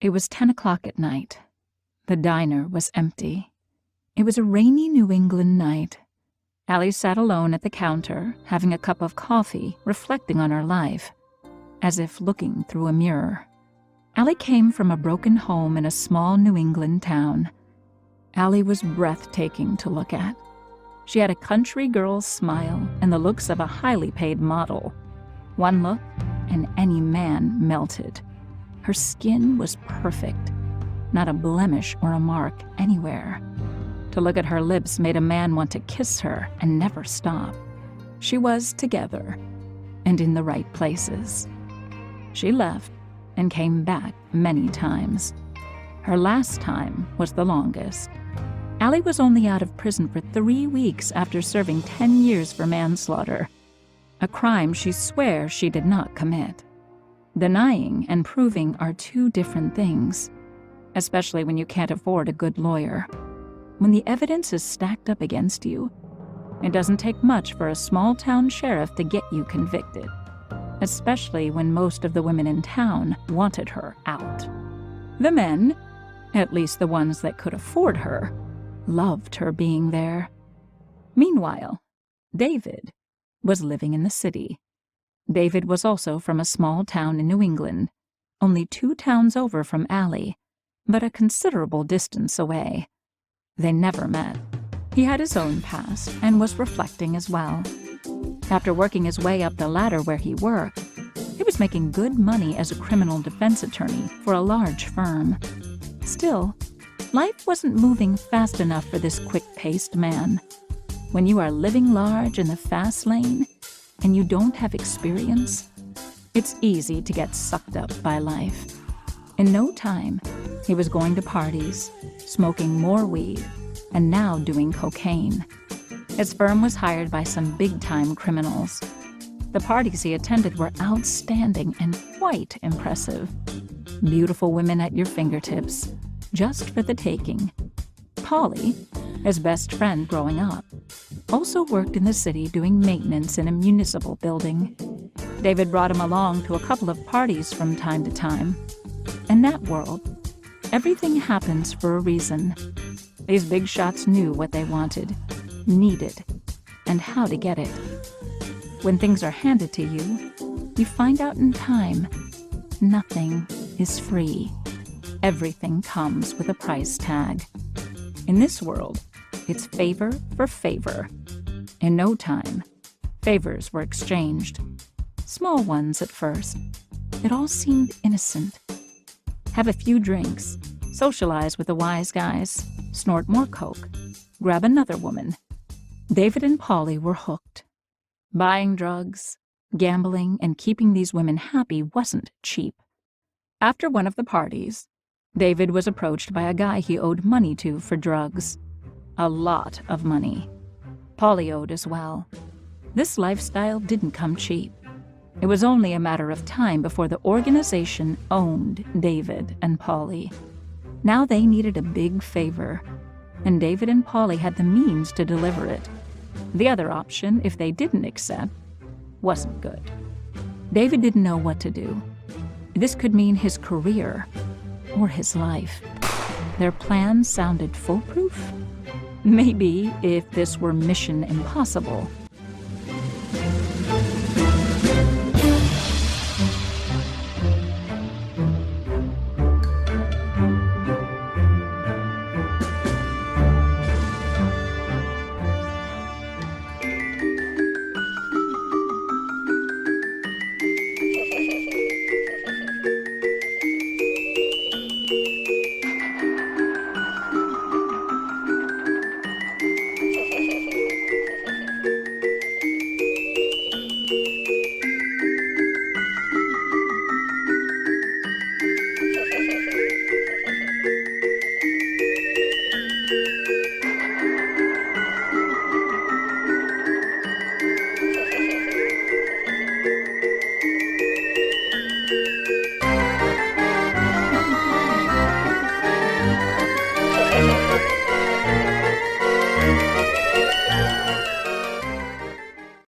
It was 10 o'clock at night. The diner was empty. It was a rainy New England night. Allie sat alone at the counter, having a cup of coffee, reflecting on her life, as if looking through a mirror. Allie came from a broken home in a small New England town. Allie was breathtaking to look at. She had a country girl's smile and the looks of a highly paid model. One look, and any man melted. Her skin was perfect, not a blemish or a mark anywhere. To look at her lips made a man want to kiss her and never stop. She was together and in the right places. She left and came back many times. Her last time was the longest. Allie was only out of prison for 3 weeks after serving 10 years for manslaughter, a crime she swears she did not commit. Denying and proving are two different things, especially when you can't afford a good lawyer. When the evidence is stacked up against you, it doesn't take much for a small-town sheriff to get you convicted, especially when most of the women in town wanted her out. The men, at least the ones that could afford her, loved her being there. Meanwhile, David was living in the city. David was also from a small town in New England, only 2 towns over from Allie, but a considerable distance away. They never met. He had his own past and was reflecting as well. After working his way up the ladder where he worked, he was making good money as a criminal defense attorney for a large firm. Still, life wasn't moving fast enough for this quick-paced man. When you are living large in the fast lane and you don't have experience, it's easy to get sucked up by life. In no time, he was going to parties, smoking more weed, and now doing cocaine. His firm was hired by some big-time criminals. The parties he attended were outstanding and quite impressive. Beautiful women at your fingertips, just for the taking. Polly, his best friend growing up, also worked in the city doing maintenance in a municipal building. David brought him along to a couple of parties from time to time. In that world, everything happens for a reason. These big shots knew what they wanted, needed, and how to get it. When things are handed to you, you find out in time, nothing is free. Everything comes with a price tag. In this world, it's favor for favor. In no time, favors were exchanged. Small ones at first. It all seemed innocent. Have a few drinks, socialize with the wise guys, snort more coke, grab another woman. David and Polly were hooked. Buying drugs, gambling, and keeping these women happy wasn't cheap. After one of the parties, David was approached by a guy he owed money to for drugs. A lot of money. Polly owed as well. This lifestyle didn't come cheap. It was only a matter of time before the organization owned David and Polly. Now they needed a big favor, and David and Polly had the means to deliver it. The other option, if they didn't accept, wasn't good. David didn't know what to do. This could mean his career or his life. Their plan sounded foolproof? Maybe if this were Mission Impossible.